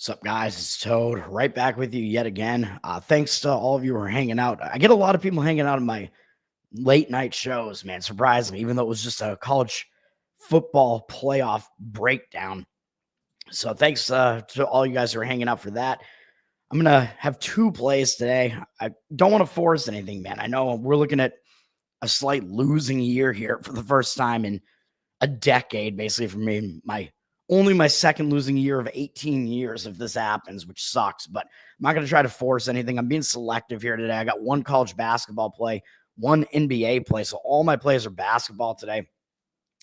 What's up, guys? It's Toad right back with you yet again. Thanks to all of you who are hanging out. I get a lot of people hanging out in my late night shows, man. Surprisingly, even though it was just a college football playoff breakdown. So thanks to all you guys who are hanging out for that. I'm going to have two plays today. I don't want to force anything, man. I know we're looking at a slight losing year here for the first time in a decade, basically, for me. My second losing year of 18 years if this happens, which sucks, but I'm not going to try to force anything. I'm being selective here today. I got one college basketball play, one NBA play. So all my plays are basketball today.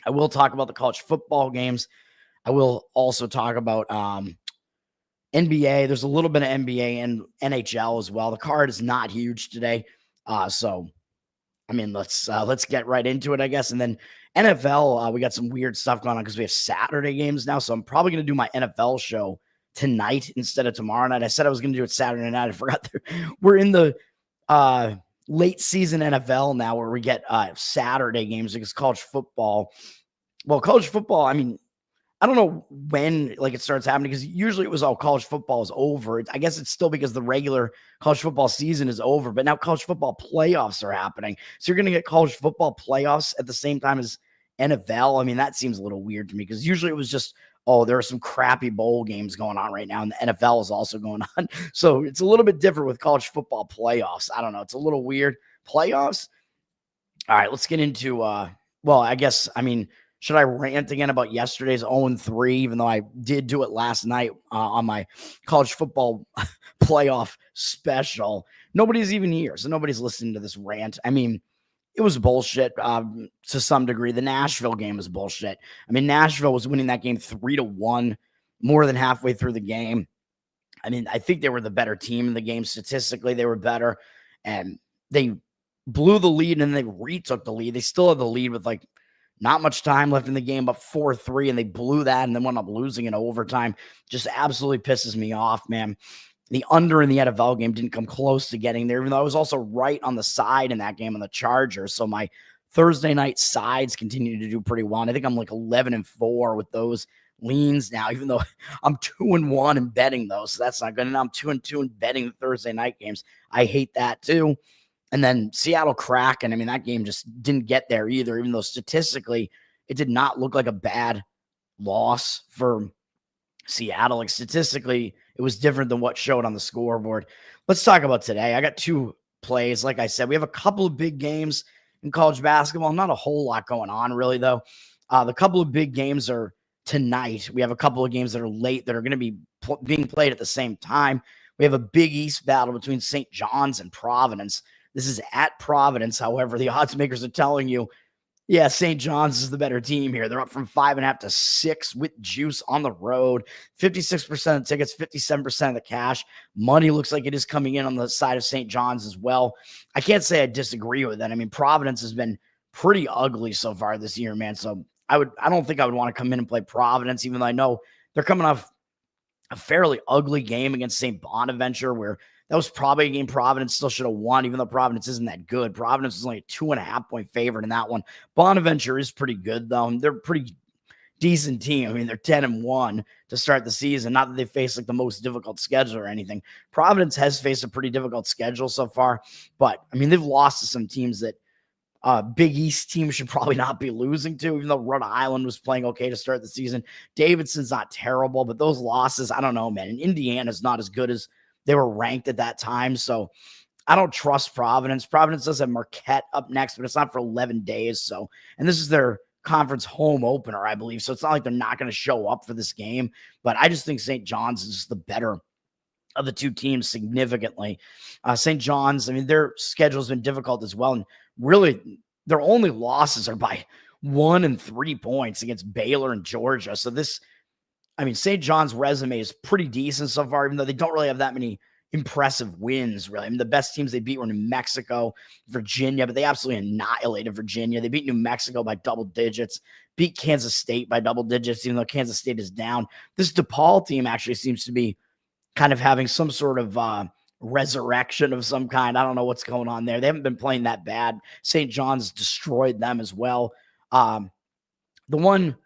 I will talk about the college football games. I will also talk about NBA. There's a little bit of NBA and NHL as well. The card is not huge today. So I mean, let's get right into it, I guess. And then NFL, we got some weird stuff going on because we have Saturday games now. So I'm probably going to do my NFL show tonight instead of tomorrow night. I said I was going to do it Saturday night. I forgot we're in the late season NFL now where we get Saturday games because college football. Well, college football, I mean, I don't know when it starts happening because usually it was all college football is over. I guess it's still because the regular college football season is over, but now college football playoffs are happening. So you're going to get college football playoffs at the same time as NFL. I mean, that seems a little weird to me because usually it was just, there are some crappy bowl games going on right now, and the NFL is also going on. So it's a little bit different with college football playoffs. I don't know. It's a little weird. Playoffs? All right, let's get into, should I rant again about yesterday's 0-3, even though I did do it last night on my college football playoff special? Nobody's even here, so nobody's listening to this rant. I mean, it was bullshit to some degree. The Nashville game was bullshit. I mean, Nashville was winning that game 3-1 more than halfway through the game. I mean, I think they were the better team in the game. Statistically, they were better, and they blew the lead, and they retook the lead. They still had the lead with not much time left in the game, but 4-3, and they blew that and then wound up losing in overtime. Just absolutely pisses me off, man. The under in the NFL game didn't come close to getting there, even though I was also right on the side in that game on the Chargers. So my Thursday night sides continue to do pretty well. And I think I'm 11-4 with those leans now, even though I'm 2-1 in betting those. So that's not good. And I'm 2-2 in betting the Thursday night games. I hate that too. And then Seattle Kraken, I mean, that game just didn't get there either, even though statistically it did not look like a bad loss for Seattle. Statistically, it was different than what showed on the scoreboard. Let's talk about today. I got two plays. Like I said, we have a couple of big games in college basketball. Not a whole lot going on, really, though. The couple of big games are tonight. We have a couple of games that are late that are going to be being played at the same time. We have a Big East battle between St. John's and Providence. This is at Providence. However, the odds makers are telling you, yeah, St. John's is the better team here. They're up from 5.5 to 6 with juice on the road. 56% of the tickets, 57% of the cash. Money looks like it is coming in on the side of St. John's as well. I can't say I disagree with that. I mean, Providence has been pretty ugly so far this year, man. So I don't think I would want to come in and play Providence, even though I know they're coming off a fairly ugly game against St. Bonaventure, where that was probably a game Providence still should have won, even though Providence isn't that good. Providence is only a 2.5-point favorite in that one. Bonaventure is pretty good, though. They're a pretty decent team. I mean, they're 10-1 to start the season. Not that they face the most difficult schedule or anything. Providence has faced a pretty difficult schedule so far, but I mean, they've lost to some teams that Big East team should probably not be losing to, even though Rhode Island was playing okay to start the season. Davidson's not terrible, but those losses, I don't know, man. And Indiana's not as good as they were ranked at that time. So I don't trust Providence. Providence does have Marquette up next, but it's not for 11 days. So, and this is their conference home opener, I believe. So it's not like they're not going to show up for this game, but I just think St. John's is the better of the two teams significantly. St. John's, I mean, their schedule's been difficult as well. And really, their only losses are by 1 and 3 points against Baylor and Georgia. So St. John's resume is pretty decent so far, even though they don't really have that many impressive wins, really. I mean, the best teams they beat were New Mexico, Virginia, but they absolutely annihilated Virginia. They beat New Mexico by double digits, beat Kansas State by double digits, even though Kansas State is down. This DePaul team actually seems to be kind of having some sort of resurrection of some kind. I don't know what's going on there. They haven't been playing that bad. St. John's destroyed them as well. The one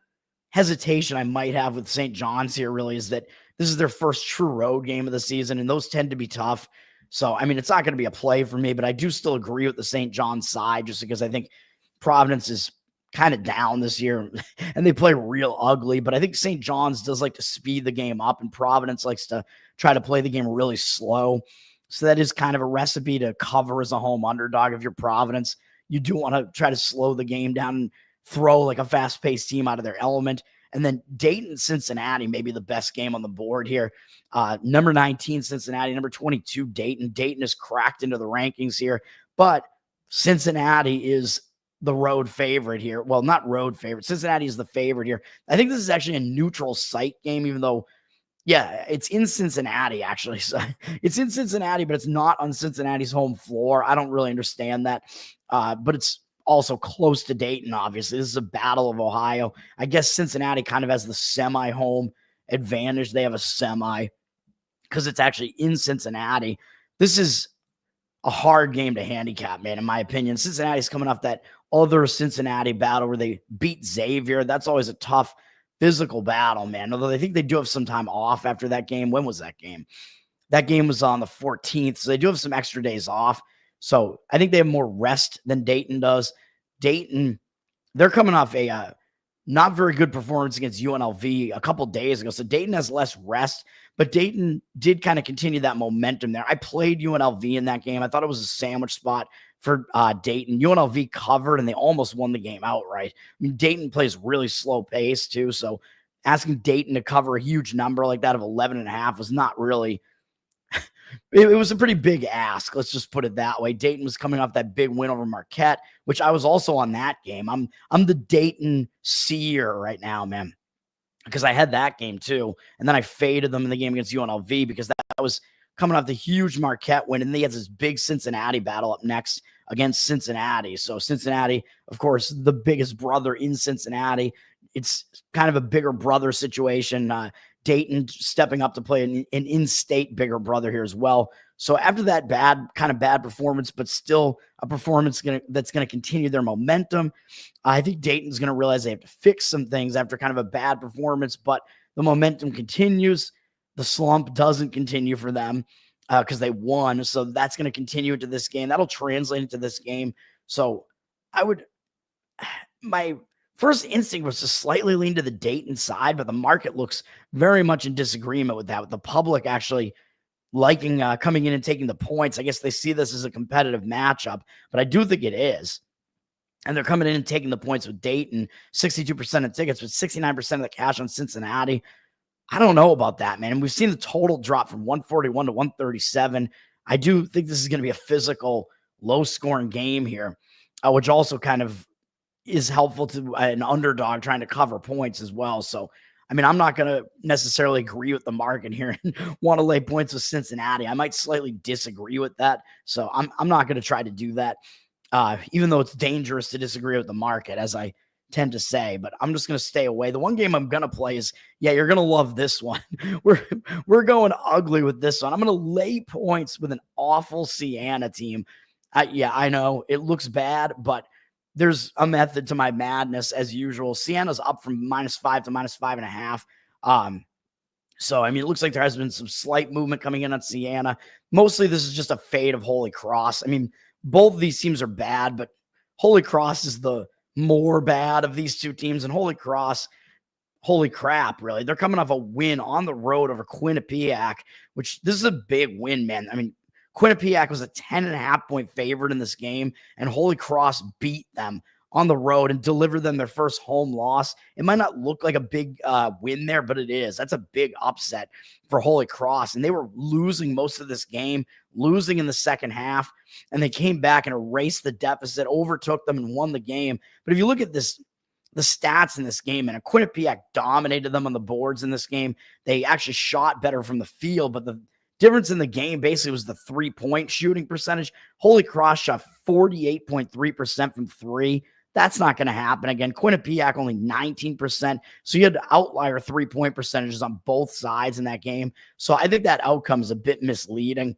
hesitation I might have with St. John's here really is that this is their first true road game of the season, and those tend to be tough. So, I mean, it's not going to be a play for me, but I do still agree with the St. John's side just because I think Providence is kind of down this year and they play real ugly. But I think St. John's does like to speed the game up, and Providence likes to try to play the game really slow. So that is kind of a recipe to cover as a home underdog. If you're Providence, you do want to try to slow the game down and throw like a fast-paced team out of their element. And then Dayton, Cincinnati, maybe the best game on the board here. Number 19, Cincinnati. Number 22, Dayton. Dayton is cracked into the rankings here, but Cincinnati is the road favorite here. Well, not road favorite. Cincinnati is the favorite here. I think this is actually a neutral site game, even though, yeah, it's in Cincinnati, actually. So it's in Cincinnati, but it's not on Cincinnati's home floor. I don't really understand that. But it's also close to Dayton, obviously. This is a battle of Ohio. I guess Cincinnati kind of has the semi-home advantage. They have a semi because it's actually in Cincinnati. This is a hard game to handicap, man, in my opinion. Cincinnati's coming off that other Cincinnati battle where they beat Xavier. That's always a tough physical battle, man. Although I think they do have some time off after that game. When was that game? That game was on the 14th, so they do have some extra days off. So I think they have more rest than Dayton does. Dayton, they're coming off a not very good performance against UNLV a couple days ago. So Dayton has less rest, but Dayton did kind of continue that momentum there. I played UNLV in that game. I thought it was a sandwich spot for Dayton. UNLV covered, and they almost won the game outright. I mean, Dayton plays really slow pace too. So asking Dayton to cover a huge number like that of 11.5 was not really it was a pretty big ask. Let's just put it that way. Dayton was coming off that big win over Marquette, which I was also on that game. I'm the Dayton seer right now, man, because I had that game too. And then I faded them in the game against UNLV because that was coming off the huge Marquette win. And they had this big Cincinnati battle up next against Cincinnati. So Cincinnati, of course, the biggest brother in Cincinnati. It's kind of a bigger brother situation. Dayton stepping up to play an in-state bigger brother here as well. So after that bad performance, but still a performance that's going to continue their momentum, I think Dayton's going to realize they have to fix some things after kind of a bad performance, but the momentum continues. The slump doesn't continue for them because they won. So that's going to continue into this game. That'll translate into this game. So my first instinct was to slightly lean to the Dayton side, but the market looks very much in disagreement with that, with the public actually liking coming in and taking the points. I guess they see this as a competitive matchup, but I do think it is. And they're coming in and taking the points with Dayton, 62% of tickets, with 69% of the cash on Cincinnati. I don't know about that, man. And we've seen the total drop from 141 to 137. I do think this is going to be a physical, low-scoring game here, which also kind of is helpful to an underdog trying to cover points as well. So, I mean, I'm not going to necessarily agree with the market here and want to lay points with Cincinnati. I might slightly disagree with that. So I'm not going to try to do that, even though it's dangerous to disagree with the market, as I tend to say, but I'm just going to stay away. The one game I'm going to play is, yeah, you're going to love this one. We're going ugly with this one. I'm going to lay points with an awful Siena team. Yeah, I know it looks bad, but there's a method to my madness as usual. Siena's up from -5 to -5.5. So, I mean, it looks like there has been some slight movement coming in on Siena. Mostly this is just a fade of Holy Cross. I mean, both of these teams are bad, but Holy Cross is the more bad of these two teams. And Holy Cross, holy crap, really. They're coming off a win on the road over Quinnipiac, which this is a big win, man. I mean, Quinnipiac was a 10.5-point favorite in this game, and Holy Cross beat them on the road and delivered them their first home loss. It might not look like a big win there, but it is. That's a big upset for Holy Cross, and they were losing most of this game, losing in the second half, and they came back and erased the deficit, overtook them, and won the game. But if you look at the stats in this game, and Quinnipiac dominated them on the boards in this game. They actually shot better from the field, but the difference in the game basically was the 3-point shooting percentage. Holy Cross shot 48.3% from three. That's not going to happen again. Quinnipiac only 19%. So you had outlier 3-point percentages on both sides in that game. So I think that outcome is a bit misleading.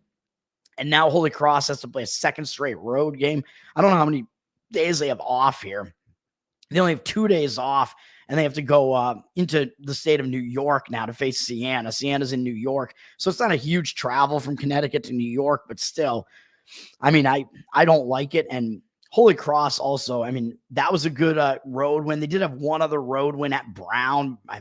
And now Holy Cross has to play a second straight road game. I don't know how many days they have off here. They only have 2 days off, and they have to go into the state of New York now to face Siena. Siena's in New York, so it's not a huge travel from Connecticut to New York, but still, I mean, I don't like it. And Holy Cross also, I mean, that was a good road win. They did have one other road win at Brown. I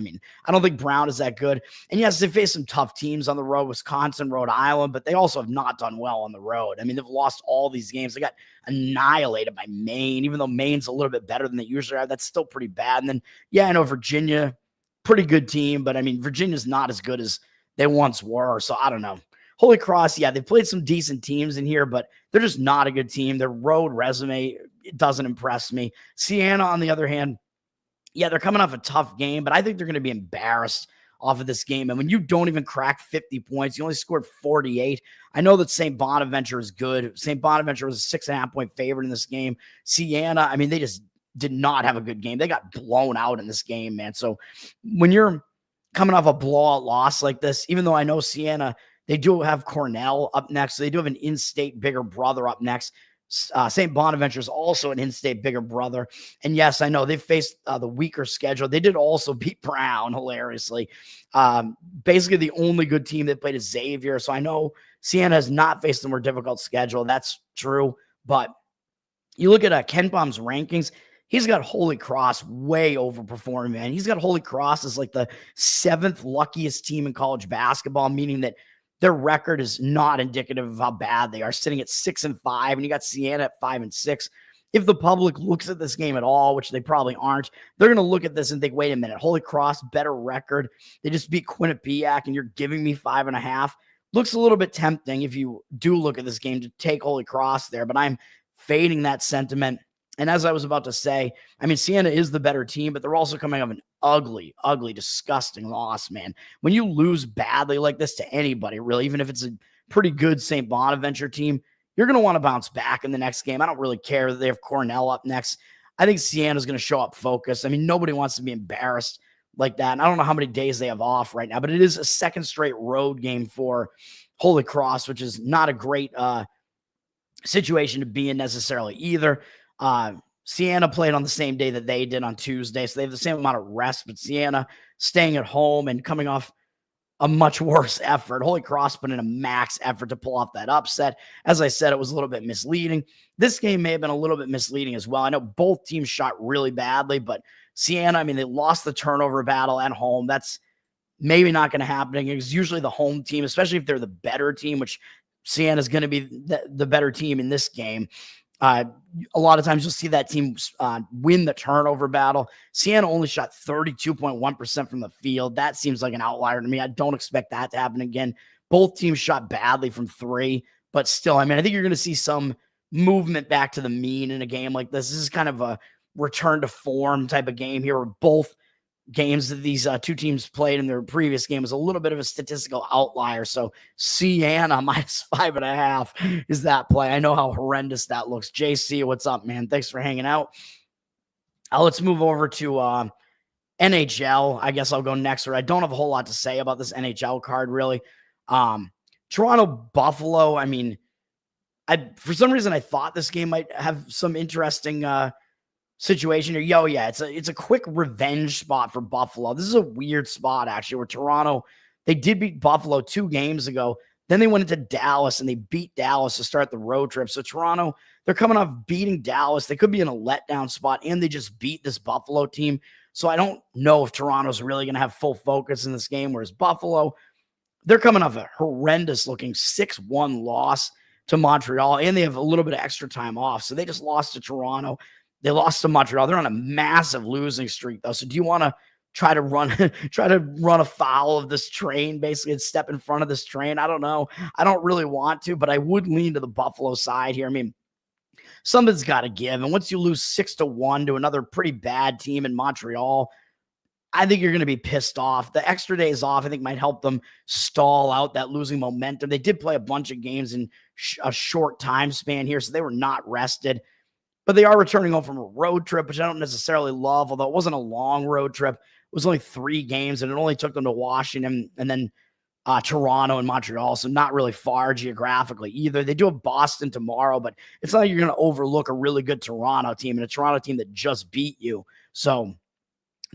mean, I don't think Brown is that good. And yes, they faced some tough teams on the road, Wisconsin, Rhode Island, but they also have not done well on the road. I mean, they've lost all these games. They got annihilated by Maine, even though Maine's a little bit better than they usually are. That's still pretty bad. And then, yeah, I know Virginia, pretty good team, but I mean, Virginia's not as good as they once were. So I don't know. Holy Cross, yeah, they played some decent teams in here, but they're just not a good team. Their road resume, it doesn't impress me. Siena, on the other hand, yeah, they're coming off a tough game, but I think they're going to be embarrassed off of this game. And when you don't even crack 50 points, you only scored 48. I know that St. Bonaventure is good. St. Bonaventure was a 6.5-point favorite in this game. Siena, I mean, they just did not have a good game. They got blown out in this game, man. So when you're coming off a blowout loss like this, even though I know Siena, they do have Cornell up next. So they do have an in-state bigger brother up next. St. Bonaventure is also an in-state bigger brother. And yes, I know they've faced the weaker schedule. They did also beat Brown, hilariously. Basically, the only good team that played is Xavier. So I know Siena has not faced a more difficult schedule. That's true. But you look at Ken Palm's rankings, he's got Holy Cross way overperforming, man. He's got Holy Cross as like the 7th luckiest team in college basketball, meaning that their record is not indicative of how bad they are, sitting at 6-5, and you got Siena at 5-6. If the public looks at this game at all, which they probably aren't, they're going to look at this and think, wait a minute, Holy Cross, better record. They just beat Quinnipiac, and you're giving me 5.5. Looks a little bit tempting if you do look at this game to take Holy Cross there, but I'm fading that sentiment. And as I was about to say, I mean, Siena is the better team, but they're also coming off an ugly, disgusting loss, man. When you lose badly like this to anybody, really, even if it's a pretty good St. Bonaventure team, you're going to want to bounce back in the next game. I don't really care that they have Cornell up next. I think Siena is going to show up focused. I mean, nobody wants to be embarrassed like that. And I don't know how many days they have off right now, but it is a second straight road game for Holy Cross, which is not a great situation to be in necessarily either. Siena played on the same day that they did on Tuesday, so they have the same amount of rest, but Siena staying at home and coming off a much worse effort. Holy Cross put in a max effort to pull off that upset. As I said, it was a little bit misleading. This game may have been a little bit misleading as well. I know both teams shot really badly, but Siena, I mean, they lost the turnover battle at home. That's maybe not going to happen. It's usually the home team, especially if they're the better team, which Siena is going to be the better team in this game. A lot of times you'll see that team win the turnover battle. Siena only shot 32.1% from the field. That seems like an outlier to me. I don't expect that to happen again. Both teams shot badly from 3, but still, I mean, I think you're going to see some movement back to the mean in a game like this. This is kind of a return to form type of game here, where both games that these two teams played in their previous game was a little bit of a statistical outlier. So Siena -5.5 is that play. I know how horrendous that looks. JC, what's up, man? Thanks for hanging out. Let's move over to NHL. I guess I'll go next, or I don't have a whole lot to say about this NHL card, really. Toronto Buffalo. I mean, for some reason I thought this game might have some interesting situation here. Yeah, it's a quick revenge spot for Buffalo. This is a weird spot, actually, where Toronto, they did beat Buffalo 2 games ago. Then they went into Dallas and they beat Dallas to start the road trip. So Toronto, they're coming off beating Dallas. They could be in a letdown spot, and they just beat this Buffalo team. So I don't know if Toronto's really going to have full focus in this game, whereas Buffalo, they're coming off a horrendous looking 6-1 loss to Montreal, and they have a little bit of extra time off. So they just lost to Toronto. They lost to Montreal. They're on a massive losing streak, though. So do you want to try to run afoul of this train, basically, and step in front of this train? I don't know. I don't really want to, but I would lean to the Buffalo side here. I mean, something's got to give. And once you lose 6-1 to another pretty bad team in Montreal, I think you're going to be pissed off. The extra days off, I think, might help them stall out that losing momentum. They did play a bunch of games in a short time span here, so they were not rested. But they are returning home from a road trip, which I don't necessarily love, although it wasn't a long road trip. It was only 3 games, and it only took them to Washington and then Toronto and Montreal, so not really far geographically either. They do have Boston tomorrow, but it's not like you're going to overlook a really good Toronto team and a Toronto team that just beat you. So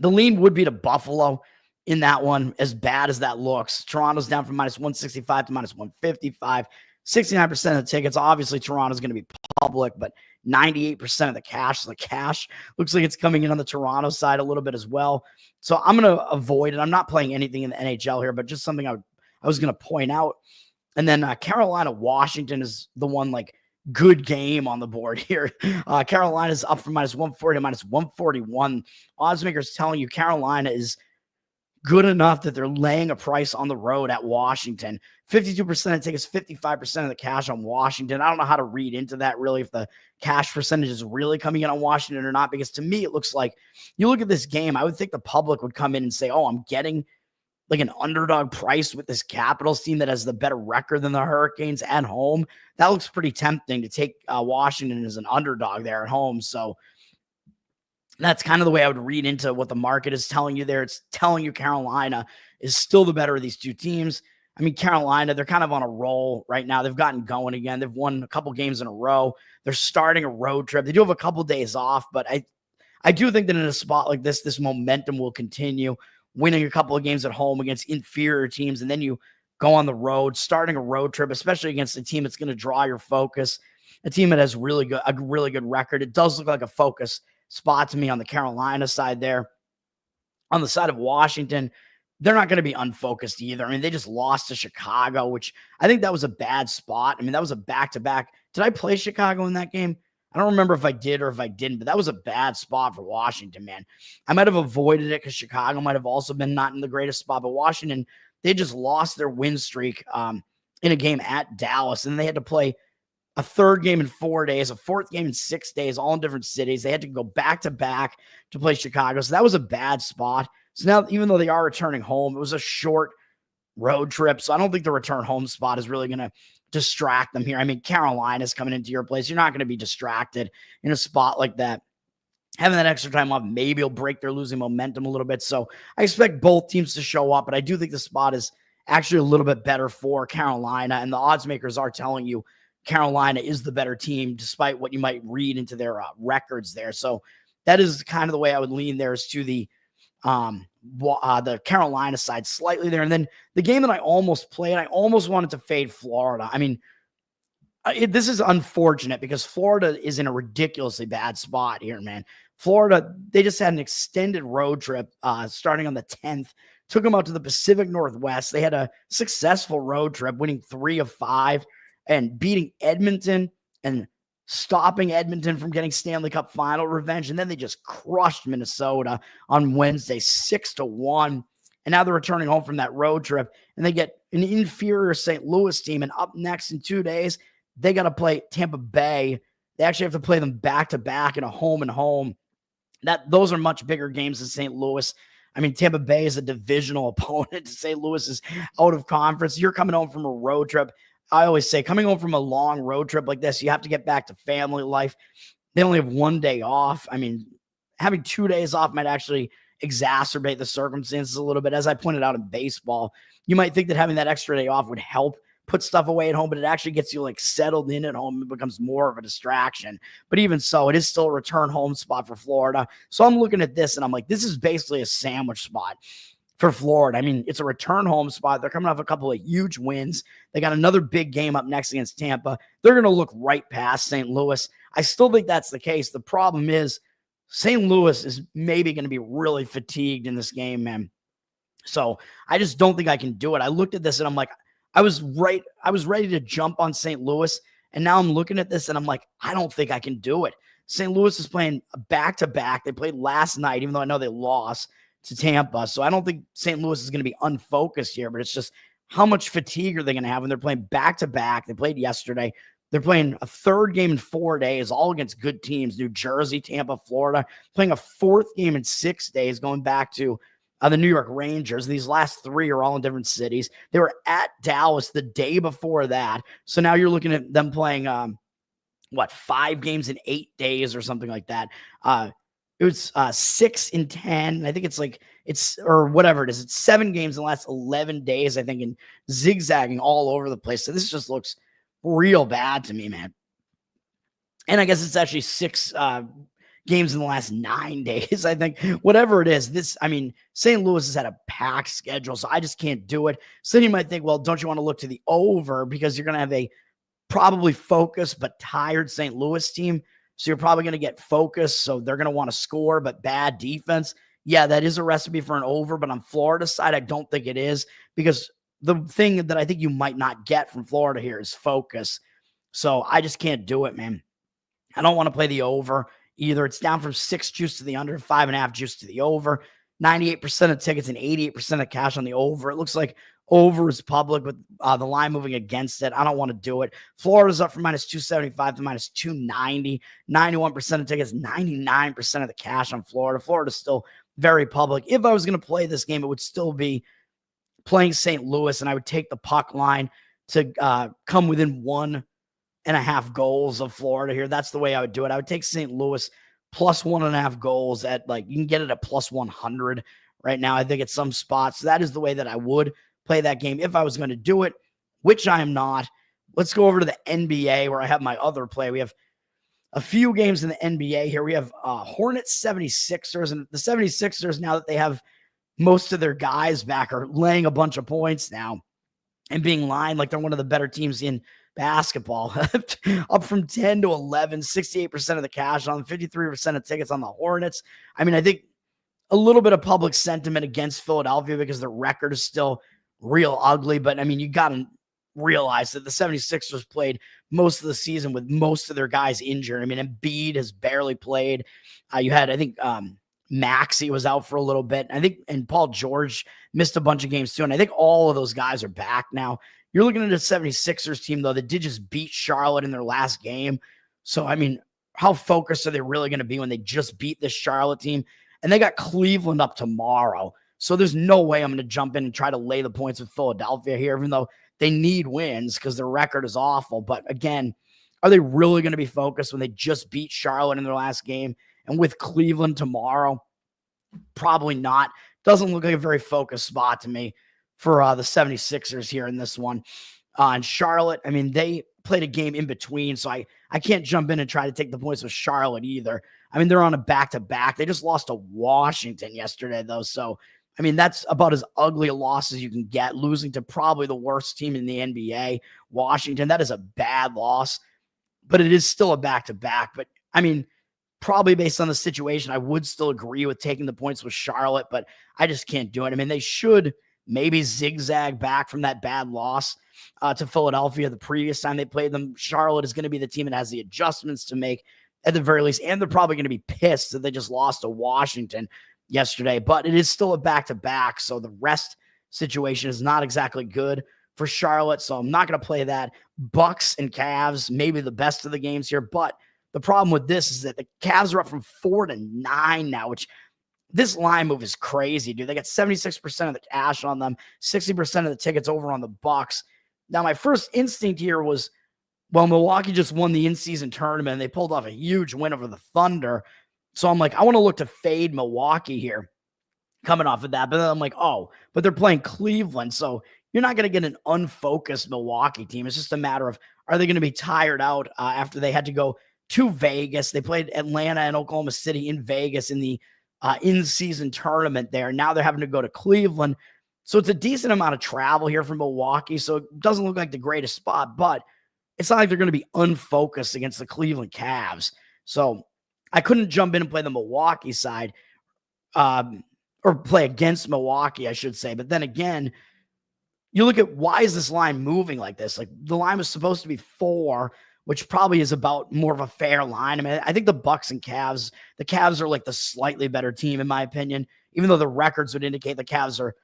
the lean would be to Buffalo in that one, as bad as that looks. Toronto's down from minus 165 to minus 155. 69% of the tickets. Obviously, Toronto's going to be public, but 98% of the cash. So the cash looks like it's coming in on the Toronto side a little bit as well. So I'm going to avoid it. I'm not playing anything in the NHL here, but just something I was going to point out. And then Carolina, Washington is the one like good game on the board here. Carolina's up from minus 140 to minus 141. Odds makers telling you Carolina is good enough that they're laying a price on the road at Washington. 52% of tickets, 55% of the cash on Washington. I don't know how to read into that really, if the cash percentage is really coming in on Washington or not, because to me, it looks like you look at this game, I would think the public would come in and say, oh, I'm getting like an underdog price with this Capitals team that has the better record than the Hurricanes at home. That looks pretty tempting to take Washington as an underdog there at home. So that's kind of the way I would read into what the market is telling you there. It's telling you Carolina is still the better of these two teams. I mean, Carolina, they're kind of on a roll right now. They've gotten going again. They've won a couple games in a row. They're starting a road trip. They do have a couple days off, but I do think that in a spot like this momentum will continue, winning a couple of games at home against inferior teams, and then you go on the road, starting a road trip, especially against a team that's going to draw your focus, a team that has a really good record. It does look like a focus spot to me on the Carolina side there. On the side of Washington, they're not going to be unfocused either. I mean, they just lost to Chicago, which I think that was a bad spot. I mean, that was a back-to-back. Did I play Chicago in that game? I don't remember if I did or if I didn't, but that was a bad spot for Washington, man. I might have avoided it because Chicago might have also been not in the greatest spot, but Washington, they just lost their win streak in a game at Dallas, and they had to play a third game in 4 days, a fourth game in 6 days, all in different cities. They had to go back-to-back to play Chicago, so that was a bad spot. So now, even though they are returning home, it was a short road trip, so I don't think the return home spot is really going to distract them here. I mean, Carolina's coming into your place. You're not going to be distracted in a spot like that. Having that extra time off, maybe will break their losing momentum a little bit. So I expect both teams to show up, but I do think the spot is actually a little bit better for Carolina, and the odds makers are telling you Carolina is the better team, despite what you might read into their records there. So that is kind of the way I would lean there, is to the Carolina side slightly there. And then the game that I almost played, I almost wanted to fade Florida. I mean, this is unfortunate because Florida is in a ridiculously bad spot here, man. Florida, they just had an extended road trip starting on the 10th, took them out to the Pacific Northwest. They had a successful road trip, winning 3 of 5 and beating Edmonton and stopping Edmonton from getting Stanley Cup final revenge. And then they just crushed Minnesota on Wednesday, 6-1. And now they're returning home from that road trip, and they get an inferior St. Louis team. And up next in 2 days, they got to play Tampa Bay. They actually have to play them back-to-back in a home-and-home. Those are much bigger games than St. Louis. I mean, Tampa Bay is a divisional opponent. St. Louis is out of conference. You're coming home from a road trip. I always say, coming home from a long road trip like this, you have to get back to family life. They only have 1 day off. I mean, having 2 days off might actually exacerbate the circumstances a little bit. As I pointed out in baseball, you might think that having that extra day off would help put stuff away at home, but it actually gets you like settled in at home. It becomes more of a distraction. But even so, it is still a return home spot for Florida. So I'm looking at this and I'm like, this is basically a sandwich spot for Florida. I mean, it's a return home spot. They're coming off a couple of huge wins. They got another big game up next against Tampa. They're going to look right past St. Louis. I still think that's the case. The problem is St. Louis is maybe going to be really fatigued in this game, man. So I just don't think I can do it. I looked at this and I'm like, I was ready to jump on St. Louis. And now I'm looking at this and I'm like, I don't think I can do it. St. Louis is playing back-to-back. They played last night, even though I know they lost to Tampa. So I don't think St. Louis is going to be unfocused here, but it's just how much fatigue are they going to have when they're playing back-to-back? They played yesterday. They're playing a third game in 4 days, all against good teams, New Jersey, Tampa, Florida, playing a fourth game in 6 days, going back to the New York Rangers. These last 3 are all in different cities. They were at Dallas the day before that. So now you're looking at them playing, 5 games in 8 days or something like that. It was 6 in 10. I think or whatever it is. It's 7 games in the last 11 days, I think, and zigzagging all over the place. So this just looks real bad to me, man. And I guess it's actually 6 games in the last 9 days. I think whatever it is, St. Louis has had a packed schedule, so I just can't do it. So then you might think, well, don't you want to look to the over because you're going to have a probably focused but tired St. Louis team. So you're probably going to get focused. So they're going to want to score, but bad defense. Yeah, that is a recipe for an over, but on Florida's side, I don't think it is because the thing that I think you might not get from Florida here is focus. So I just can't do it, man. I don't want to play the over either. It's down from 6 juice to the under, 5.5 juice to the over. 98% of tickets and 88% of cash on the over. It looks like over is public with the line moving against it. I don't want to do it. Florida's up from minus 275 to minus 290. 91% of tickets, 99% of the cash on Florida. Florida's still very public. If I was going to play this game, it would still be playing St. Louis, and I would take the puck line to come within 1.5 goals of Florida here. That's the way I would do it. I would take St. Louis plus 1.5 goals at you can get it at plus 100 right now. I think at some spots. So that is the way that I would play that game if I was going to do it, which I am not. Let's go over to the NBA where I have my other play. We have a few games in the NBA here. We have Hornets 76ers, and the 76ers, now that they have most of their guys back, are laying a bunch of points now and being lined like they're one of the better teams in basketball. Up from 10 to 11, 68% of the cash on 53% of tickets on the Hornets. I think a little bit of public sentiment against Philadelphia because their record is still real ugly. But you got to realize that the 76ers played most of the season with most of their guys injured. Embiid has barely played. You had, I think, Maxey was out for a little bit. And Paul George missed a bunch of games too. And I think all of those guys are back now. You're looking at a 76ers team, though, that did just beat Charlotte in their last game. So, how focused are they really going to be when they just beat this Charlotte team? And they got Cleveland up tomorrow. So there's no way I'm going to jump in and try to lay the points with Philadelphia here, even though they need wins because their record is awful. But again, are they really going to be focused when they just beat Charlotte in their last game? And with Cleveland tomorrow, probably not. Doesn't look like a very focused spot to me for the 76ers here in this one. And Charlotte, they played a game in between, so I can't jump in and try to take the points with Charlotte either. They're on a back-to-back. They just lost to Washington yesterday, though. So, that's about as ugly a loss as you can get, losing to probably the worst team in the NBA, Washington. That is a bad loss, but it is still a back-to-back. But, probably based on the situation, I would still agree with taking the points with Charlotte, but I just can't do it. They should maybe zigzag back from that bad loss to Philadelphia the previous time they played them. Charlotte is going to be the team that has the adjustments to make at the very least, and they're probably going to be pissed that they just lost to Washington yesterday, but it is still a back-to-back, so the rest situation is not exactly good for Charlotte, so I'm not going to play that. Bucks and Cavs, maybe the best of the games here, but the problem with this is that the Cavs are up from 4 to 9 now, which this line move is crazy, dude. They got 76% of the cash on them, 60% of the tickets over on the Bucks. Now, my first instinct here was, well, Milwaukee just won the in-season tournament, and they pulled off a huge win over the Thunder. So I'm like, I want to look to fade Milwaukee here coming off of that. But then I'm like, oh, but they're playing Cleveland. So you're not going to get an unfocused Milwaukee team. It's just a matter of, are they going to be tired out after they had to go to Vegas? They played Atlanta and Oklahoma City in Vegas in the in-season tournament there. Now they're having to go to Cleveland. So it's a decent amount of travel here from Milwaukee. So it doesn't look like the greatest spot, but it's not like they're going to be unfocused against the Cleveland Cavs. So I couldn't jump in and play the Milwaukee side or play against Milwaukee, I should say. But then again, you look at why is this line moving like this? Like the line was supposed to be 4, which probably is about more of a fair line. I think the Bucks and Cavs, the Cavs are like the slightly better team in my opinion, even though the records would indicate the Cavs are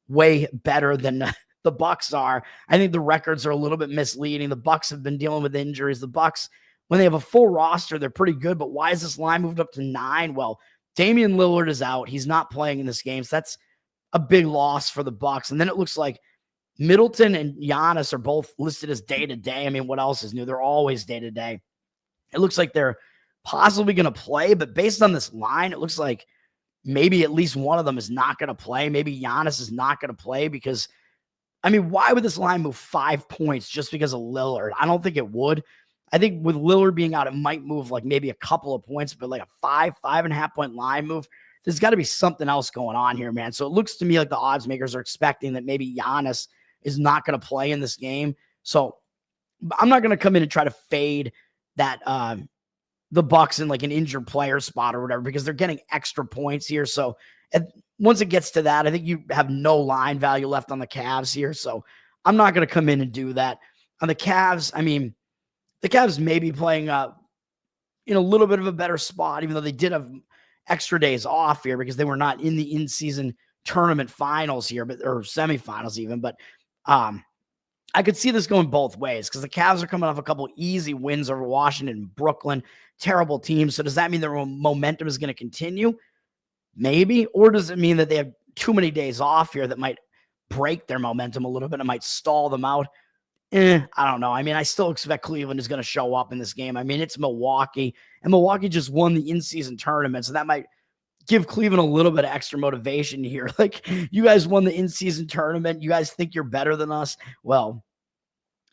way better than the Bucks are. I think the records are a little bit misleading. The Bucks have been dealing with injuries. The Bucks, when they have a full roster, they're pretty good, but why is this line moved up to 9? Well, Damian Lillard is out. He's not playing in this game, so that's a big loss for the Bucks. And then it looks like Middleton and Giannis are both listed as day-to-day. What else is new? They're always day-to-day. It looks like they're possibly going to play, but based on this line, it looks like maybe at least one of them is not going to play. Maybe Giannis is not going to play because, why would this line move 5 points just because of Lillard? I don't think it would. I think with Lillard being out, it might move like maybe a couple of points, but like a 5.5 point line move. There's got to be something else going on here, man. So it looks to me like the odds makers are expecting that maybe Giannis is not going to play in this game. So I'm not going to come in and try to fade that the Bucks in like an injured player spot or whatever, because they're getting extra points here. So once it gets to that, I think you have no line value left on the Cavs here. So I'm not going to come in and do that. On the Cavs, I mean, the Cavs may be playing in a little bit of a better spot, even though they did have extra days off here because they were not in the in-season tournament finals here, or semifinals even. But I could see this going both ways because the Cavs are coming off a couple easy wins over Washington and Brooklyn, terrible teams. So does that mean their momentum is going to continue? Maybe. Or does it mean that they have too many days off here that might break their momentum a little bit and might stall them out? I don't know. I mean, I still expect Cleveland is going to show up in this game. I mean, it's Milwaukee, and Milwaukee just won the in-season tournament, so that might give Cleveland a little bit of extra motivation here. Like, you guys won the in-season tournament. You guys think you're better than us? Well,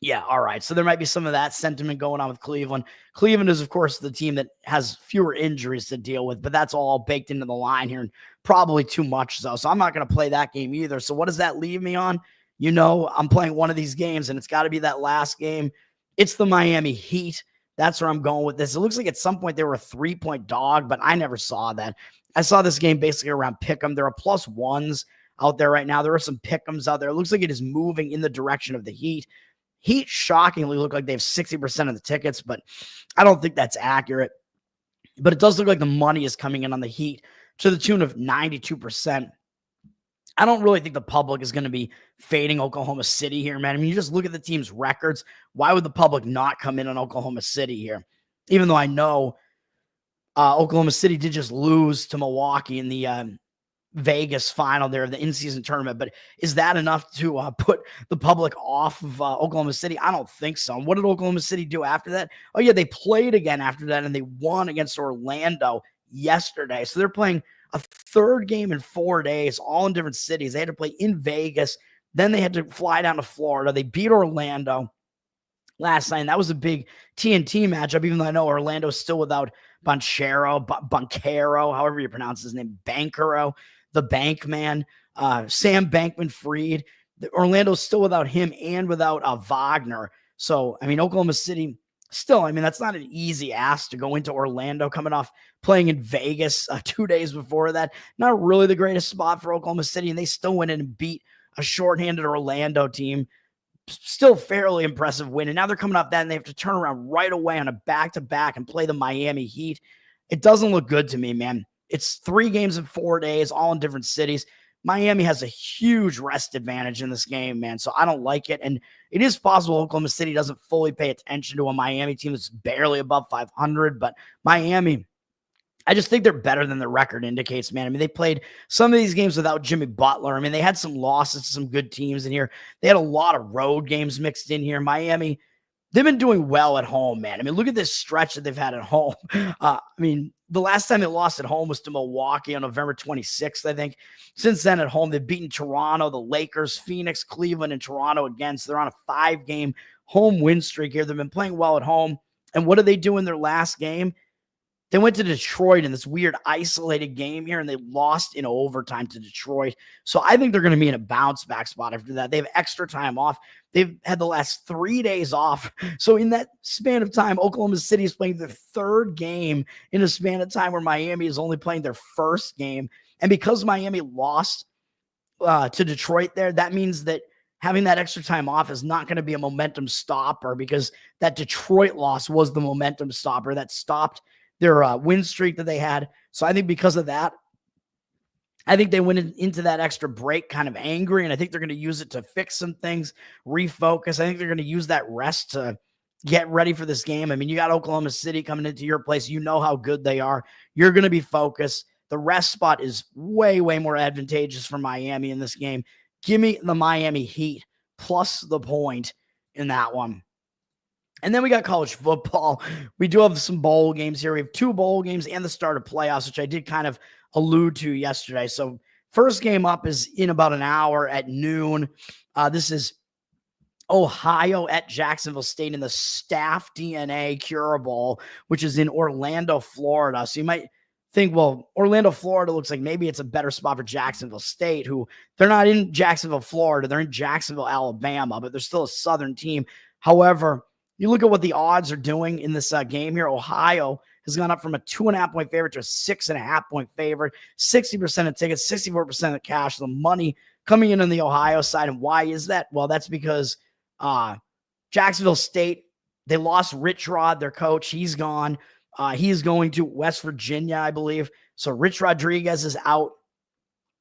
yeah, all right. So there might be some of that sentiment going on with Cleveland. Cleveland is, of course, the team that has fewer injuries to deal with, but that's all baked into the line here, and probably too much so. So I'm not going to play that game either. So what does that leave me on? You know, I'm playing one of these games, and it's got to be that last game. It's the Miami Heat. That's where I'm going with this. It looks like at some point they were a 3-point dog, but I never saw that. I saw this game basically around pick'em. There are +1s out there right now. There are some pick'ems out there. It looks like it is moving in the direction of the Heat. Heat shockingly look like they have 60% of the tickets, but I don't think that's accurate. But it does look like the money is coming in on the Heat to the tune of 92%. I don't really think the public is going to be fading Oklahoma City here, man. I mean, you just look at the team's records. Why would the public not come in on Oklahoma City here? Even though I know Oklahoma City did just lose to Milwaukee in the Vegas final there of the in-season tournament. But is that enough to put the public off of Oklahoma City? I don't think so. And what did Oklahoma City do after that? Oh, yeah, they played again after that, and they won against Orlando yesterday. So they're playing a third game in 4 days, all in different cities. They had to play in Vegas. Then they had to fly down to Florida. They beat Orlando last night. And that was a big TNT matchup, even though I know Orlando's still without Banchero, however you pronounce his name, Bankero, the bank man, Sam Bankman-Fried. Orlando's still without him and without Wagner. So, I mean, Oklahoma City still, I mean, that's not an easy ask to go into Orlando coming off playing in Vegas 2 days before that. Not really the greatest spot for Oklahoma City, and they still went in and beat a shorthanded Orlando team. Still fairly impressive win. And now they're coming off that, and they have to turn around right away on a back-to-back and play the Miami Heat. It doesn't look good to me, man. It's 3 games in 4 days, all in different cities. Miami has a huge rest advantage in this game, man. So I don't like it. And it is possible Oklahoma City doesn't fully pay attention to a Miami team that's barely above 500. But Miami, I just think they're better than the record indicates, man. I mean, they played some of these games without Jimmy Butler. I mean, they had some losses to some good teams in here. They had a lot of road games mixed in here. Miami, they've been doing well at home, man. I mean, look at this stretch that they've had at home. I mean, the last time they lost at home was to Milwaukee on November 26th, I think. Since then at home, they've beaten Toronto, the Lakers, Phoenix, Cleveland, and Toronto again. So they're on a 5-game home win streak here. They've been playing well at home. And what did they do in their last game? They went to Detroit in this weird isolated game here, and they lost in overtime to Detroit. So I think they're going to be in a bounce back spot after that. They have extra time off. They've had the last 3 days off. So in that span of time, Oklahoma City is playing their 3rd game in a span of time where Miami is only playing their 1st game. And because Miami lost to Detroit there, that means that having that extra time off is not going to be a momentum stopper, because that Detroit loss was the momentum stopper that stopped their win streak that they had. So I think because of that, I think they went into that extra break kind of angry, and I think they're going to use it to fix some things, refocus. I think they're going to use that rest to get ready for this game. I mean, you got Oklahoma City coming into your place. You know how good they are. You're going to be focused. The rest spot is way, way more advantageous for Miami in this game. Give me the Miami Heat plus the point in that one. And then we got college football. We do have some bowl games here. We have 2 bowl games and the start of playoffs, which I did kind of allude to yesterday. So first game up is in about an hour at noon. This is Ohio at Jacksonville State in the Staff DNA Cure Bowl, which is in Orlando, Florida. So you might think, well, Orlando, Florida looks like maybe it's a better spot for Jacksonville State, who they're not in Jacksonville, Florida. They're in Jacksonville, Alabama, but they're still a Southern team. However, you look at what the odds are doing in this game here. Ohio has gone up from a 2.5-point favorite to a 6.5-point favorite. 60% of tickets, 64% of the cash, the money coming in on the Ohio side. And why is that? Well, that's because Jacksonville State, they lost Rich Rod, their coach. He's gone. He is going to West Virginia, I believe. So Rich Rodriguez is out.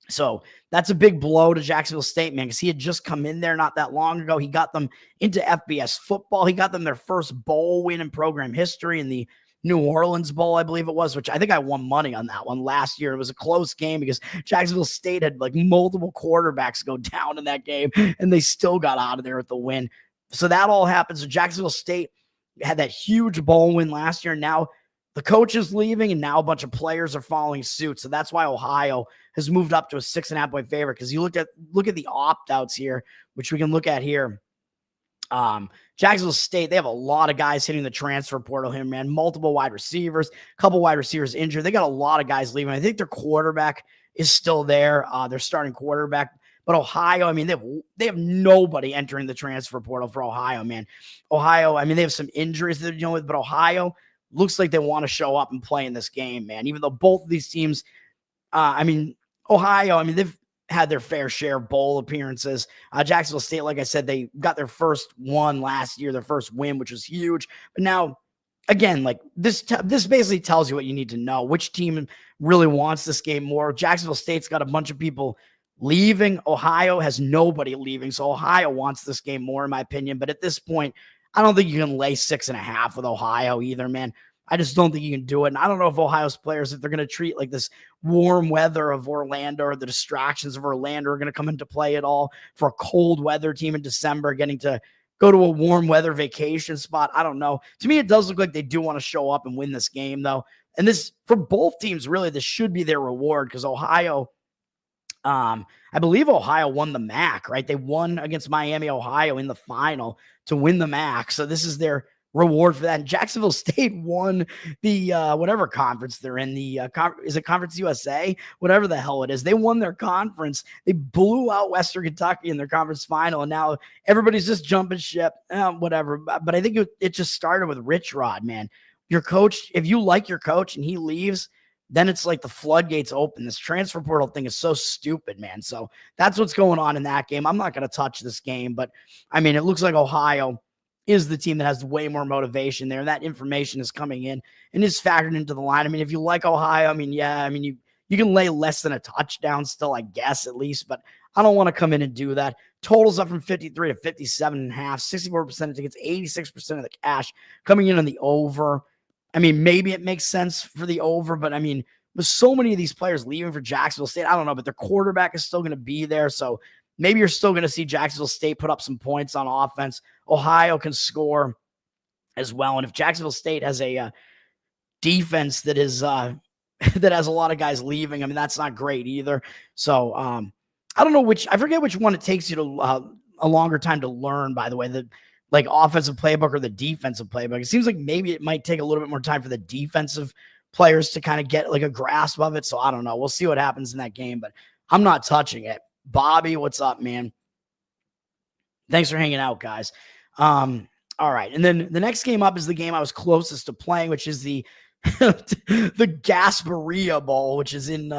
So that's a big blow to Jacksonville State, man, because he had just come in there not that long ago. He got them into FBS football. He got them their first bowl win in program history in the New Orleans Bowl, I believe it was, which I think I won money on that one last year. It was a close game because Jacksonville State had like multiple quarterbacks go down in that game, and they still got out of there with the win. So that all happened. So Jacksonville State had that huge bowl win last year. Now the coach is leaving, and now a bunch of players are following suit. So that's why Ohio has moved up to a 6.5-point favorite, because you look at the opt-outs here, which we can look at here. Jacksonville State, they have a lot of guys hitting the transfer portal here, man. Multiple wide receivers, a couple wide receivers injured. They got a lot of guys leaving. I think their quarterback is still there. Their starting quarterback. But Ohio, I mean, they have nobody entering the transfer portal for Ohio, man. Ohio, I mean, they have some injuries that they're dealing with, but Ohio looks like they want to show up and play in this game, man. Even though both of these teams, Ohio, they've had their fair share of bowl appearances. Jacksonville State, like I said, they got their first one last year, their first win, which was huge. But now, again, like this basically tells you what you need to know. Which team really wants this game more? Jacksonville State's got a bunch of people leaving. Ohio has nobody leaving. So Ohio wants this game more, in my opinion. But at this point, I don't think you can lay 6.5 with Ohio either, man. I just don't think you can do it. And I don't know if Ohio's players, if they're going to treat like this warm weather of Orlando or the distractions of Orlando are going to come into play at all for a cold weather team in December, getting to go to a warm weather vacation spot. I don't know. To me, it does look like they do want to show up and win this game, though. And this, for both teams, really, this should be their reward, because Ohio, I believe Ohio won the MAC, right? They won against Miami, Ohio in the final to win the MAC. So this is their reward for that. And Jacksonville State won the whatever conference they're in. The is it Conference USA? Whatever the hell it is. They won their conference. They blew out Western Kentucky in their conference final, and now everybody's just jumping ship. Whatever. But I think it just started with Rich Rod, man. Your coach, if you like your coach and he leaves, then it's like the floodgates open. This transfer portal thing is so stupid, man. So that's what's going on in that game. I'm not going to touch this game, but I mean, it looks like Ohio is the team that has way more motivation there. That information is coming in and is factored into the line. I mean, if you like Ohio, you can lay less than a touchdown still, I guess, at least, but I don't want to come in and do that. Totals up from 53 to 57.5, 64% of tickets, 86% of the cash coming in on the over. I mean, maybe it makes sense for the over, but I mean, with so many of these players leaving for Jacksonville State, I don't know, but their quarterback is still going to be there. So maybe you're still going to see Jacksonville State put up some points on offense. Ohio can score as well. And if Jacksonville State has a defense that is that has a lot of guys leaving, I mean, that's not great either. So I don't know I forget which one it takes you to a longer time to learn, by the way, the like offensive playbook or the defensive playbook. It seems like maybe it might take a little bit more time for the defensive players to kind of get like a grasp of it. So I don't know. We'll see what happens in that game, but I'm not touching it. Bobby, what's up, man? Thanks for hanging out, guys. All right. And then the next game up is the game I was closest to playing, which is the Gasparilla Bowl, which is in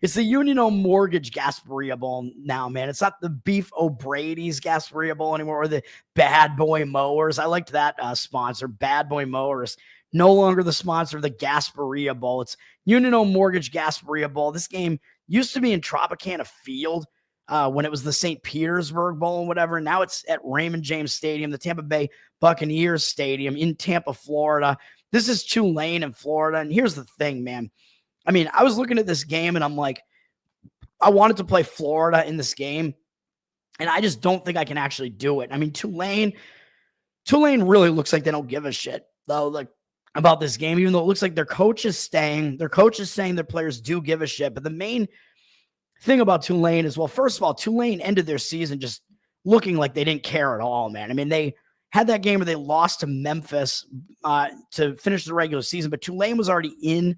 it's the Union Mortgage Gasparilla Bowl now, man. It's not the Beef O'Brady's Gasparilla Bowl anymore, or the Bad Boy Mowers. I liked that sponsor, Bad Boy Mowers. No longer the sponsor of the Gasparilla Bowl. It's Union Mortgage Gasparilla Bowl. This game used to be in Tropicana Field when it was the St. Petersburg Bowl and whatever. Now it's at Raymond James Stadium, the Tampa Bay Buccaneers Stadium in Tampa, Florida. This is Tulane in Florida. And here's the thing, man. I mean, I was looking at this game and I'm like, I wanted to play Florida in this game, and I just don't think I can actually do it. I mean, Tulane really looks like they don't give a shit, though, like about this game, even though it looks like their coach is staying. Their coach is saying their players do give a shit. But the main thing about Tulane is, well, first of all, Tulane ended their season just looking like they didn't care at all, man. I mean, they had that game where they lost to Memphis to finish the regular season, but Tulane was already in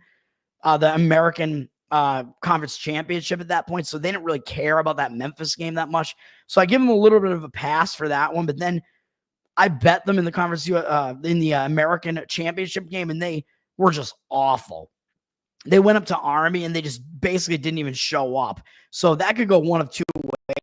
the American Conference Championship at that point, so they didn't really care about that Memphis game that much. So I give them a little bit of a pass for that one, but then I bet them in the conference in the American Championship game, and they were just awful. They went up to Army, and they just basically didn't even show up. So that could go one of two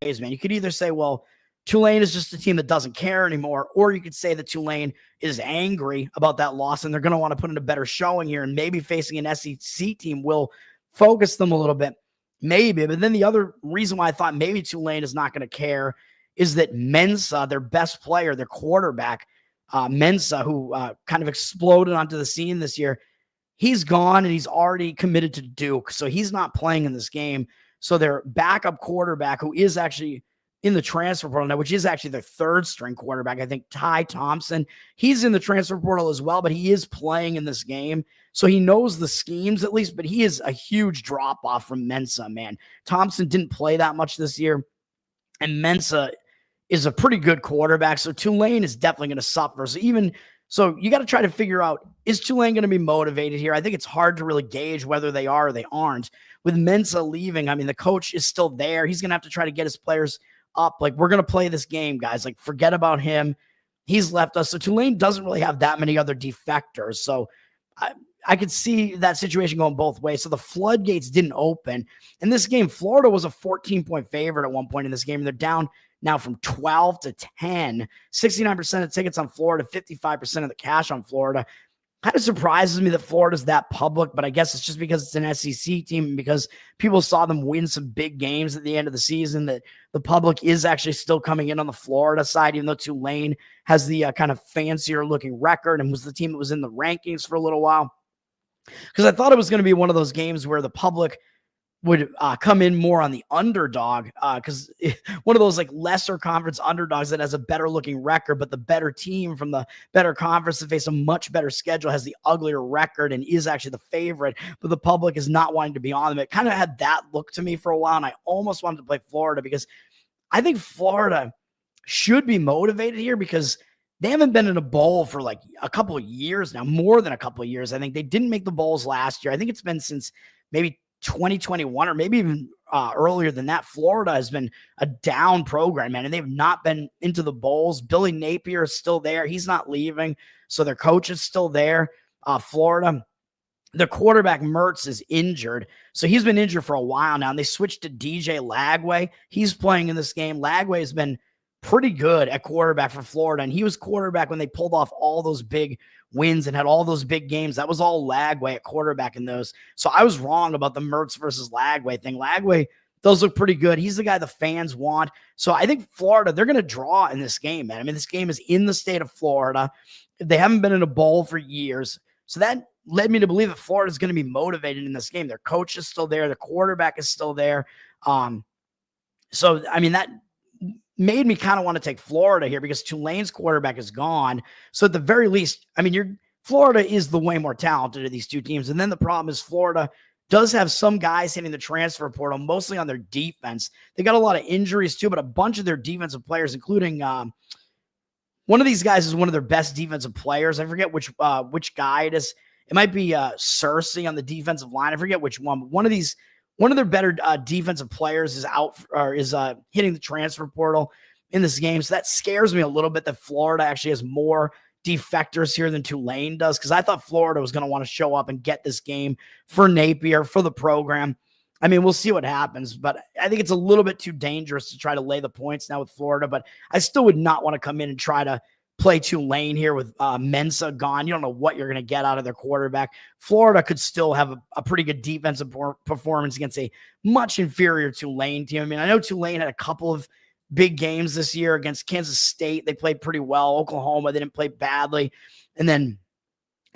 ways, man. You could either say, well, Tulane is just a team that doesn't care anymore, or you could say that Tulane is angry about that loss, and they're going to want to put in a better showing here, and maybe facing an SEC team will focus them a little bit. Maybe. But then the other reason why I thought maybe Tulane is not going to care is that Mensa, their best player, their quarterback, Mensa, who kind of exploded onto the scene this year, he's gone, and he's already committed to Duke. So he's not playing in this game. So their backup quarterback, who is actually in the transfer portal now, which is actually their third string quarterback, I think Ty Thompson, he's in the transfer portal as well, but he is playing in this game. So he knows the schemes at least, but he is a huge drop off from Mensa, man. Thompson didn't play that much this year, and Mensa is a pretty good quarterback. So Tulane is definitely going to suffer. So you got to try to figure out, is Tulane going to be motivated here? I think it's hard to really gauge whether they are or they aren't. With Mensa leaving, I mean, the coach is still there. He's going to have to try to get his players up. Like, we're going to play this game, guys. Like, forget about him. He's left us. So Tulane doesn't really have that many other defectors. So I could see that situation going both ways. So the floodgates didn't open. In this game, Florida was a 14-point favorite at one point in this game. And they're down now from 12 to 10. 69% of tickets on Florida, 55% of the cash on Florida. Kind of surprises me that Florida's that public, but I guess it's just because it's an SEC team and because people saw them win some big games at the end of the season, that the public is actually still coming in on the Florida side, even though Tulane has the kind of fancier looking record and was the team that was in the rankings for a little while. Because I thought it was going to be one of those games where the public would come in more on the underdog, because one of those like lesser conference underdogs that has a better looking record, but the better team from the better conference that face a much better schedule has the uglier record and is actually the favorite, but the public is not wanting to be on them. It kind of had that look to me for a while, and I almost wanted to play Florida because I think Florida should be motivated here because they haven't been in a bowl for like a couple of years now, more than a couple of years. I think they didn't make the bowls last year. I think it's been since maybe 2021 or maybe even earlier than that. Florida has been a down program, man, and they've not been into the bowls. Billy Napier is still there. He's not leaving. So their coach is still there. Florida, the quarterback Mertz is injured. So he's been injured for a while now, and they switched to DJ Lagway. He's playing in this game. Lagway has been pretty good at quarterback for Florida, and he was quarterback when they pulled off all those big wins and had all those big games. That was all Lagway at quarterback in those. So I was wrong about the Mertz versus Lagway thing. Lagway does look pretty good. He's the guy the fans want. So I think Florida, they're going to draw in this game, man. I mean, this game is in the state of Florida. They haven't been in a bowl for years. So that led me to believe that Florida is going to be motivated in this game. Their coach is still there. The quarterback is still there. So, I mean, that made me kind of want to take Florida here because Tulane's quarterback is gone. So at the very least, I mean, Florida is the way more talented of these two teams. And then the problem is Florida does have some guys hitting the transfer portal, mostly on their defense. They got a lot of injuries too, but a bunch of their defensive players, including one of these guys is one of their best defensive players. I forget which guy it is. It might be Cersei on the defensive line. I forget which one, but one of their better defensive players is out or is hitting the transfer portal in this game. So that scares me a little bit that Florida actually has more defectors here than Tulane does, because I thought Florida was going to want to show up and get this game for Napier, for the program. I mean, we'll see what happens, but I think it's a little bit too dangerous to try to lay the points now with Florida, but I still would not want to come in and try to play Tulane here with Mensa gone. You don't know what you're going to get out of their quarterback. Florida could still have a pretty good defensive performance against a much inferior Tulane team. I mean, I know Tulane had a couple of big games this year against Kansas State. They played pretty well. Oklahoma, they didn't play badly. And then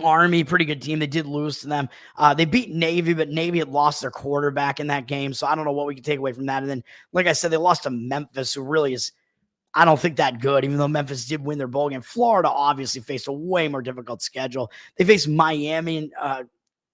Army, pretty good team. They did lose to them. They beat Navy, but Navy had lost their quarterback in that game. So I don't know what we can take away from that. And then, like I said, they lost to Memphis, who really is, I don't think, that good, even though Memphis did win their bowl game. Florida obviously faced a way more difficult schedule. They faced Miami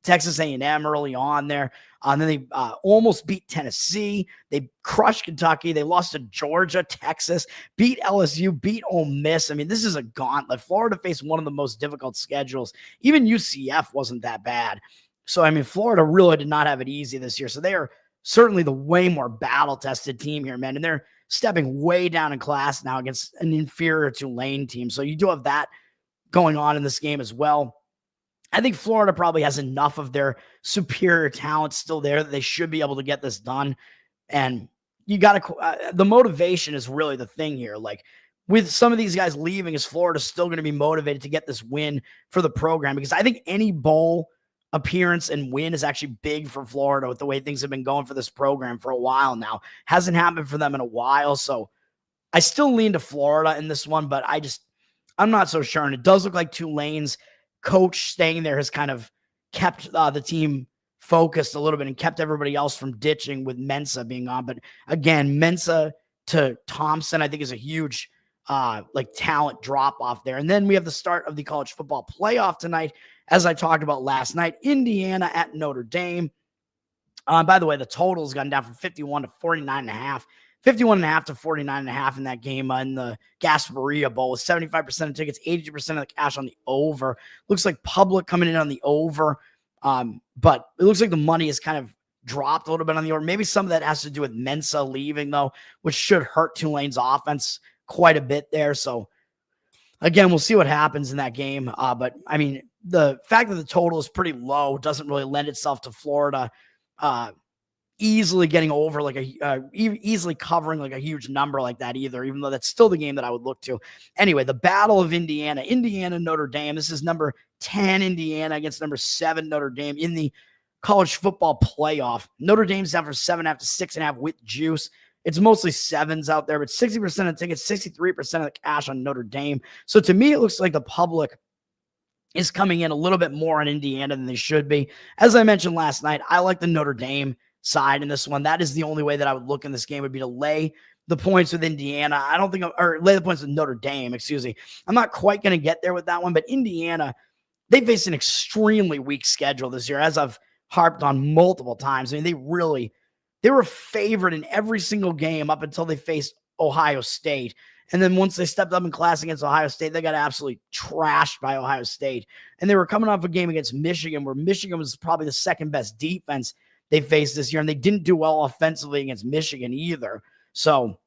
Texas A&M early on there. And then they almost beat Tennessee. They crushed Kentucky. They lost to Georgia, Texas, beat LSU, beat Ole Miss. I mean, this is a gauntlet. Florida faced one of the most difficult schedules. Even UCF wasn't that bad. So, I mean, Florida really did not have it easy this year. So they are certainly the way more battle-tested team here, man. And they're stepping way down in class now against an inferior Tulane team. So you do have that going on in this game as well. I think Florida probably has enough of their superior talent still there that they should be able to get this done. And you got to, the motivation is really the thing here. Like with some of these guys leaving, is Florida still going to be motivated to get this win for the program? Because I think any bowl appearance and win is actually big for Florida with the way things have been going for this program for a while now. Hasn't happened for them in a while. So I still lean to Florida in this one, but I'm not so sure. And it does look like Tulane's coach staying there has kind of kept the team focused a little bit and kept everybody else from ditching with Mensa being on. But again, Mensa to Thompson, I think, is a huge talent drop off there. And then we have the start of the college football playoff tonight. As I talked about last night, Indiana at Notre Dame. By the way, the total has gone down from 51 to 49.5. 51.5 to 49.5 in that game in the Gasparilla Bowl with 75% of tickets, 82% of the cash on the over. Looks like public coming in on the over, but it looks like the money has kind of dropped a little bit on the over. Maybe some of that has to do with Mensa leaving, though, which should hurt Tulane's offense quite a bit there. So, again, we'll see what happens in that game. But, I mean, the fact that the total is pretty low doesn't really lend itself to Florida easily getting over easily covering like a huge number like that either, even though that's still the game that I would look to. Anyway, the Battle of Indiana, Notre Dame. This is number 10 Indiana against number 7 Notre Dame in the college football playoff. Notre Dame's down for 7.5 to 6.5 with juice. It's mostly 7s out there, but 60% of tickets, 63% of the cash on Notre Dame. So to me, it looks like the public is coming in a little bit more on Indiana than they should be. As I mentioned last night, I like the Notre Dame side in this one. That is the only way that I would look in this game, would be to lay the points with Indiana. I don't think, or lay the points with Notre Dame, excuse me. I'm not quite going to get there with that one, but Indiana, they face an extremely weak schedule this year, as I've harped on multiple times. I mean, they were favored in every single game up until they faced Ohio State. And then once they stepped up in class against Ohio State, they got absolutely trashed by Ohio State. And they were coming off a game against Michigan, where Michigan was probably the second best defense they faced this year, and they didn't do well offensively against Michigan either. So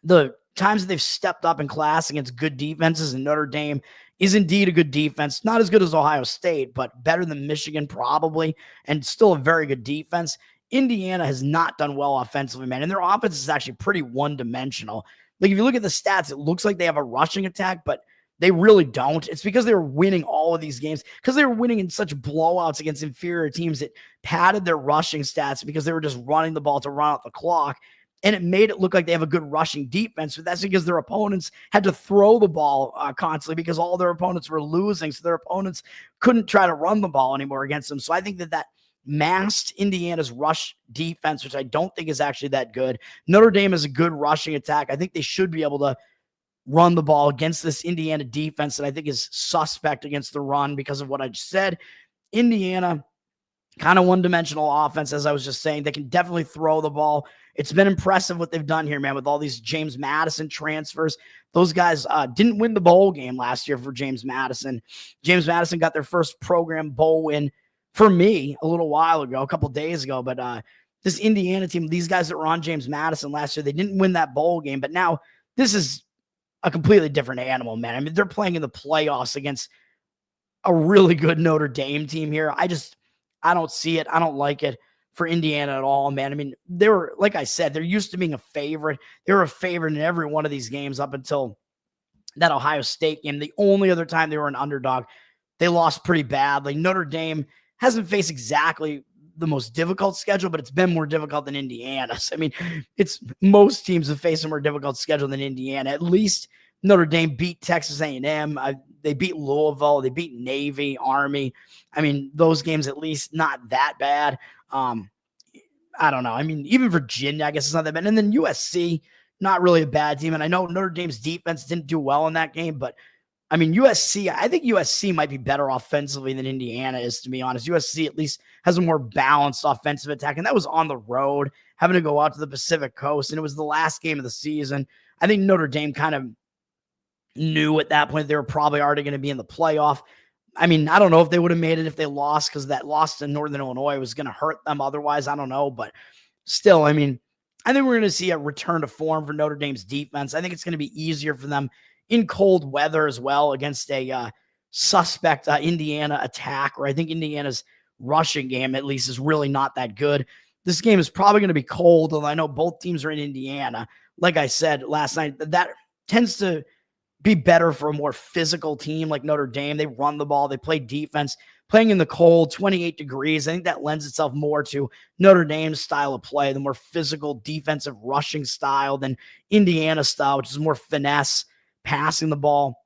the times that they've stepped up in class against good defenses, and Notre Dame is indeed a good defense, not as good as Ohio State, but better than Michigan probably, and still a very good defense. Indiana has not done well offensively, man, and their offense is actually pretty one-dimensional. Like, if you look at the stats, it looks like they have a rushing attack, but they really don't. It's because they were winning all of these games, because they were winning in such blowouts against inferior teams that padded their rushing stats because they were just running the ball to run out the clock. And it made it look like they have a good rushing defense, but that's because their opponents had to throw the ball constantly because all their opponents were losing. So their opponents couldn't try to run the ball anymore against them. So I think that masked Indiana's rush defense, which I don't think is actually that good. Notre Dame is a good rushing attack. I think they should be able to run the ball against this Indiana defense that I think is suspect against the run because of what I just said. Indiana, kind of one-dimensional offense, as I was just saying. They can definitely throw the ball. It's been impressive what they've done here, man, with all these James Madison transfers. Those guys didn't win the bowl game last year for James Madison. James Madison got their first program bowl win for me a little while ago, a couple days ago. But this Indiana team, these guys that were on James Madison last year, they didn't win that bowl game. But now this is a completely different animal, man. I mean, they're playing in the playoffs against a really good Notre Dame team here. I don't see it. I don't like it for Indiana at all, man. I mean, they were, like I said, they're used to being a favorite. They were a favorite in every one of these games up until that Ohio State game. The only other time they were an underdog, they lost pretty badly. Notre Dame hasn't faced exactly the most difficult schedule, but it's been more difficult than Indiana's. I mean, most teams have faced a more difficult schedule than Indiana. At least Notre Dame beat Texas A&M. They beat Louisville. They beat Navy, Army. I mean, those games at least not that bad. I don't know. I mean, even Virginia, I guess it's not that bad. And then USC, not really a bad team. And I know Notre Dame's defense didn't do well in that game, but I mean, USC, I think USC might be better offensively than Indiana is, to be honest. USC at least has a more balanced offensive attack, and that was on the road, having to go out to the Pacific Coast, and it was the last game of the season. I think Notre Dame kind of knew at that point they were probably already going to be in the playoff. I mean, I don't know if they would have made it if they lost, because that loss to Northern Illinois was going to hurt them otherwise. I don't know, but still, I mean, I think we're going to see a return to form for Notre Dame's defense. I think it's going to be easier for them in cold weather as well against a suspect Indiana attack, where I think Indiana's rushing game at least is really not that good. This game is probably going to be cold, although I know both teams are in Indiana. Like I said last night, that tends to be better for a more physical team like Notre Dame. They run the ball, they play defense. Playing in the cold, 28 degrees, I think that lends itself more to Notre Dame's style of play, the more physical defensive rushing style than Indiana style, which is more finesse, passing the ball.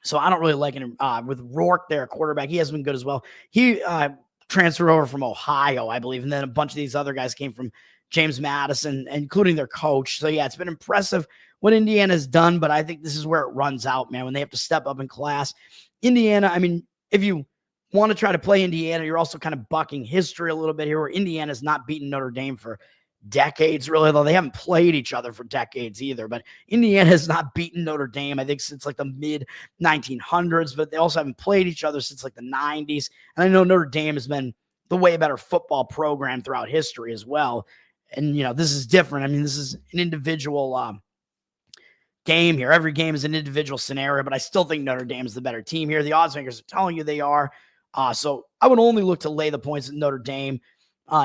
So I don't really like him with Rourke there, quarterback. He hasn't been good as well. He transferred over from Ohio, I believe, and then a bunch of these other guys came from James Madison, including their coach. So yeah, it's been impressive what Indiana's done, but I think this is where it runs out, man, when they have to step up in class. Indiana, I mean, if you want to try to play Indiana, you're also kind of bucking history a little bit here, where Indiana's not beaten Notre Dame for decades, really, though they haven't played each other for decades either. But Indiana has not beaten Notre Dame, I think, since like the mid 1900s, but they also haven't played each other since like the 90s. And I know Notre Dame has been the way better football program throughout history as well. And, you know, this is different. I mean, this is an individual game here. Every game is an individual scenario, but I still think Notre Dame is the better team here. The odds makers are telling you they are. So I would only look to lay the points at Notre Dame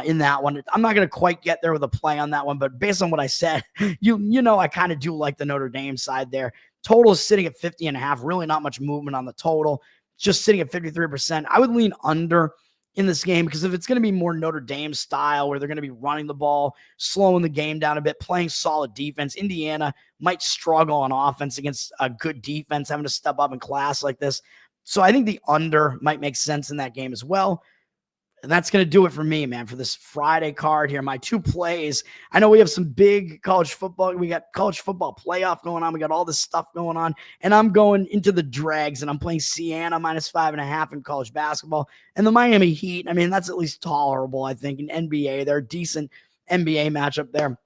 in that one. I'm not going to quite get there with a play on that one, but based on what I said, you know, I kind of do like the Notre Dame side there. Total is sitting at 50.5. Really not much movement on the total. Just sitting at 53%. I would lean under in this game, because if it's going to be more Notre Dame style, where they're going to be running the ball, slowing the game down a bit, playing solid defense, Indiana might struggle on offense against a good defense, having to step up in class like this. So I think the under might make sense in that game as well. And that's going to do it for me, man, for this Friday card here. My two plays. I know we have some big college football. We got college football playoff going on. We got all this stuff going on. And I'm going into the dregs, and I'm playing Siena -5.5 in college basketball. And the Miami Heat, I mean, that's at least tolerable, I think, in NBA. They're a decent NBA matchup there.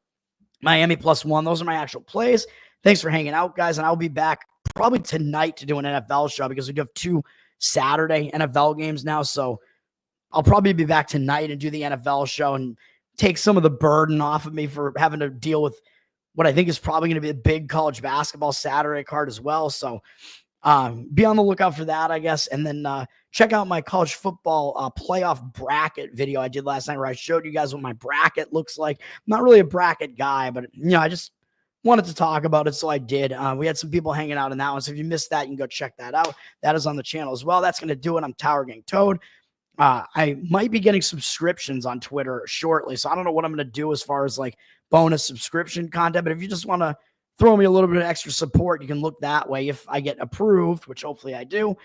Miami +1. Those are my actual plays. Thanks for hanging out, guys. And I'll be back probably tonight to do an NFL show, because we do have 2 Saturday NFL games now. So I'll probably be back tonight and do the NFL show and take some of the burden off of me for having to deal with what I think is probably going to be a big college basketball Saturday card as well. So be on the lookout for that, I guess. And then check out my college football playoff bracket video I did last night, where I showed you guys what my bracket looks like. I'm not really a bracket guy, but you know, I just wanted to talk about it, so I did. We had some people hanging out in that one. So if you missed that, you can go check that out. That is on the channel as well. That's going to do it. I'm Tower Gang Toad. I might be getting subscriptions on Twitter shortly, so I don't know what I'm going to do as far as like bonus subscription content, but if you just want to throw me a little bit of extra support, you can look that way if I get approved, which hopefully I do.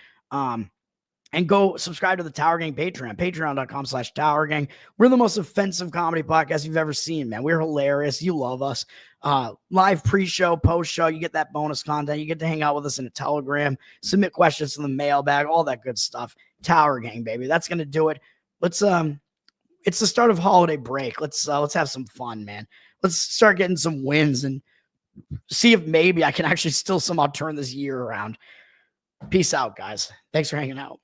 And go subscribe to the Tower Gang Patreon, patreon.com/Tower Gang. We're the most offensive comedy podcast you've ever seen, man. We're hilarious. You love us. Live pre-show, post-show, you get that bonus content. You get to hang out with us in a Telegram, submit questions to the mailbag, all that good stuff. Tower Gang, baby. That's going to do it. Let's it's the start of holiday break. Let's have some fun, man. Let's start getting some wins and see if maybe I can actually still somehow turn this year around. Peace out, guys. Thanks for hanging out.